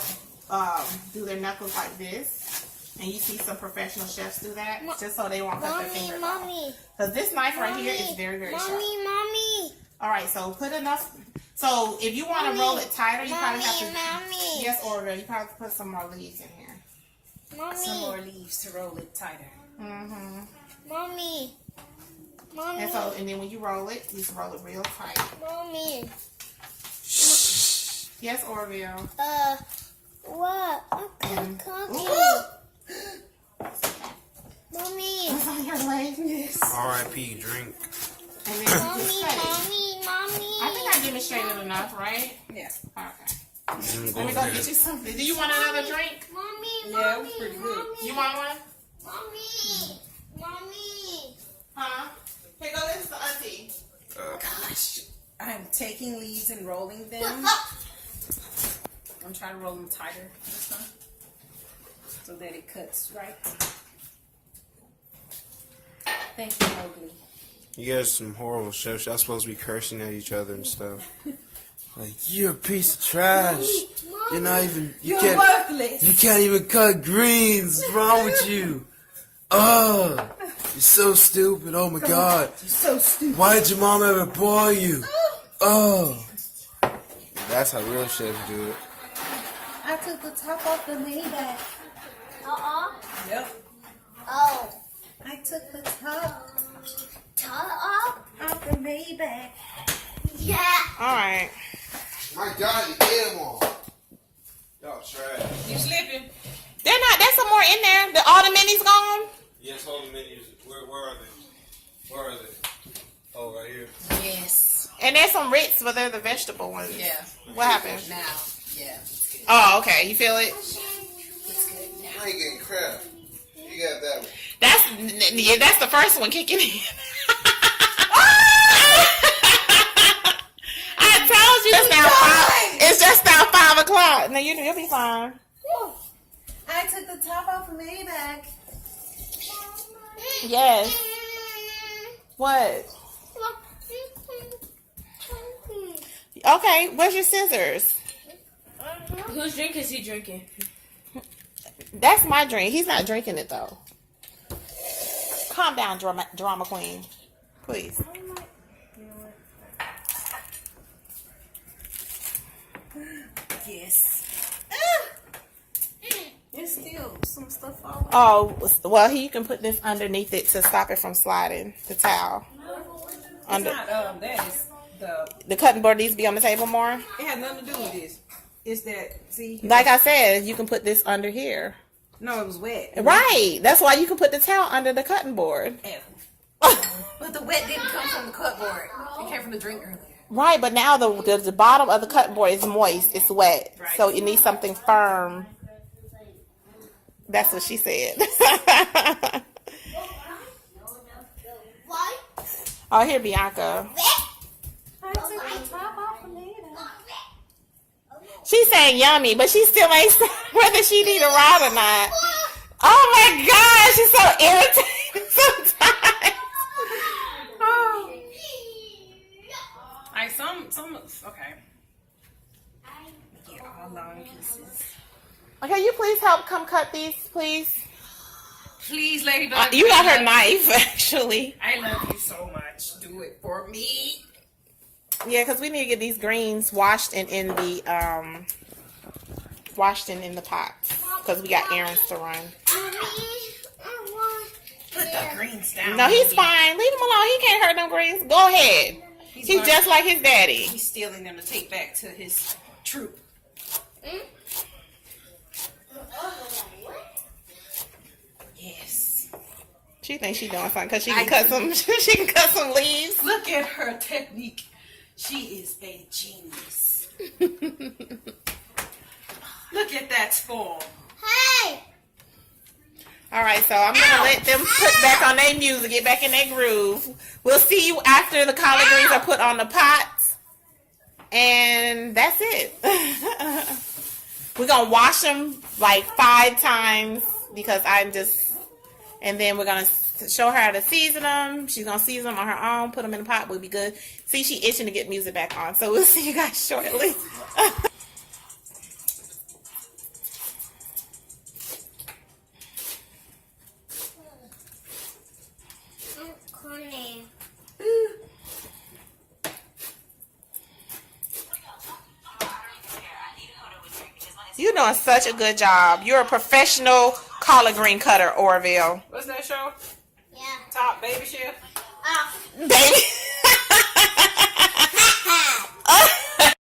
Speaker 1: do their knuckles like this. And you see some professional chefs do that, just so they won't cut their fingers off.
Speaker 6: Mommy.
Speaker 1: Because this knife right here is very, very sharp.
Speaker 6: Mommy.
Speaker 1: All right, so put enough. So if you want to roll it tighter, you probably have to.
Speaker 6: Mommy.
Speaker 1: Yes, Orville, you probably have to put some more leaves in here.
Speaker 3: Some more
Speaker 6: Mommy.
Speaker 3: leaves to roll it tighter.
Speaker 1: Mm-hmm.
Speaker 6: Mommy.
Speaker 1: And so, and then when you roll it, you just roll it real tight.
Speaker 6: Mommy.
Speaker 1: Yes, Orville.
Speaker 6: What?
Speaker 1: And-
Speaker 6: Cookie. Mommy.
Speaker 1: What's on your leg? Yes.
Speaker 5: R.I.P. Drink.
Speaker 1: And then you just
Speaker 6: Mommy.
Speaker 1: cut it.
Speaker 6: Mommy.
Speaker 1: I think I demonstrated enough, right?
Speaker 3: Yeah.
Speaker 1: Okay.
Speaker 5: Mm,
Speaker 1: Let me go get you something. Do you want another drink?
Speaker 6: Mommy.
Speaker 3: Yeah, it was pretty good.
Speaker 1: You want one?
Speaker 6: Mommy. Mommy.
Speaker 1: Huh? Here, go. This is the auntie.
Speaker 3: Gosh. I'm taking leaves and rolling them. I'm trying to roll them tighter this time, so that it cuts right. Thank you, Mowgli.
Speaker 5: You guys are some horrible chefs. Y'all supposed to be cursing at each other and stuff. Like, you're a piece of trash. You're not even.
Speaker 3: You're worthless.
Speaker 5: You can't even cut greens. What's wrong with you? Oh, you're so stupid. Oh my God.
Speaker 3: You're so stupid.
Speaker 5: Why did your mom ever boil you? Oh. That's how real chefs do it.
Speaker 3: I took the top off the Maybach. Yep.
Speaker 6: Oh.
Speaker 3: I took the top
Speaker 6: Top.
Speaker 3: off the Maybach.
Speaker 6: Yeah.
Speaker 1: All right.
Speaker 5: My God, you ate them all. Y'all trash.
Speaker 3: You slipping?
Speaker 1: They're not. There's some more in there. All the minis gone.
Speaker 5: Yes, hold the menus. Where are they? Where are they? Oh, right right here.
Speaker 3: Yes.
Speaker 1: And there's some Ritz, but they're the vegetable ones.
Speaker 3: Yeah.
Speaker 1: What happened?
Speaker 3: Now. Yeah. It's good.
Speaker 1: Oh, okay. You feel it?
Speaker 3: It's good now.
Speaker 5: I ain't getting crap. You got that one.
Speaker 1: That's the first one kicking in. I told you it's just now 5 o'clock. No, you'll be fine.
Speaker 3: I took the top off of Maybach.
Speaker 1: Yes. What? Okay, where's your scissors?
Speaker 2: Whose drink is he drinking?
Speaker 1: That's my drink. He's not drinking it though. Calm down, drama queen. Please.
Speaker 3: Yes. There's still some stuff all over.
Speaker 1: Oh, well, you can put this underneath it to stop it from sliding. The towel.
Speaker 3: It's not that is
Speaker 1: The cutting board needs to be on the table more.
Speaker 3: it has nothing to do with this. It's that
Speaker 1: Like I said, you can put this under here.
Speaker 3: No, it was wet.
Speaker 1: Right. That's why you can put the towel under the cutting board.
Speaker 3: But the wet didn't come from the cupboard. It came from the drink earlier.
Speaker 1: Right, but now the bottom of the cutting board is moist. It's wet.
Speaker 3: Right.
Speaker 1: So it needs something firm. That's what she said. Oh, here, Bianca.
Speaker 3: I took the top off of Nita.
Speaker 1: She's saying yummy, but she still ain't saying whether she need a ride or not. Oh my God, she's so irritating sometimes.
Speaker 3: Like some okay. Get all long pieces.
Speaker 1: Okay, you please help come cut these, please?
Speaker 3: Please, Ladybug.
Speaker 1: You got her knife, actually.
Speaker 3: I love you so much. Do it for me.
Speaker 1: Yeah, because we need to get these greens washed and in the pots because we got errands to run.
Speaker 3: Put the greens down.
Speaker 1: No, he's fine. Leave him alone. He can't hurt them greens. Go ahead. He's just like his daddy.
Speaker 3: He's stealing them to take back to his troop. Yes.
Speaker 1: She thinks she's doing something because she can cut some. She can cut some leaves.
Speaker 3: Look at her technique. She is a genius. Look at that form.
Speaker 6: Hey!
Speaker 1: All right, so I'm gonna let them put back on their music, get back in their groove. We'll see you after the collard greens are put on the pot, and that's it. We're gonna wash them like 5 times because and then we're gonna show her how to season them. She's gonna season them on her own, put them in the pot. We'll be good. See, she itching to get music back on, so we'll see you guys shortly. You're doing such a good job. You're a professional collard green cutter, Orville.
Speaker 3: What's that show?
Speaker 6: Yeah.
Speaker 3: Top Baby Chef?
Speaker 1: Baby.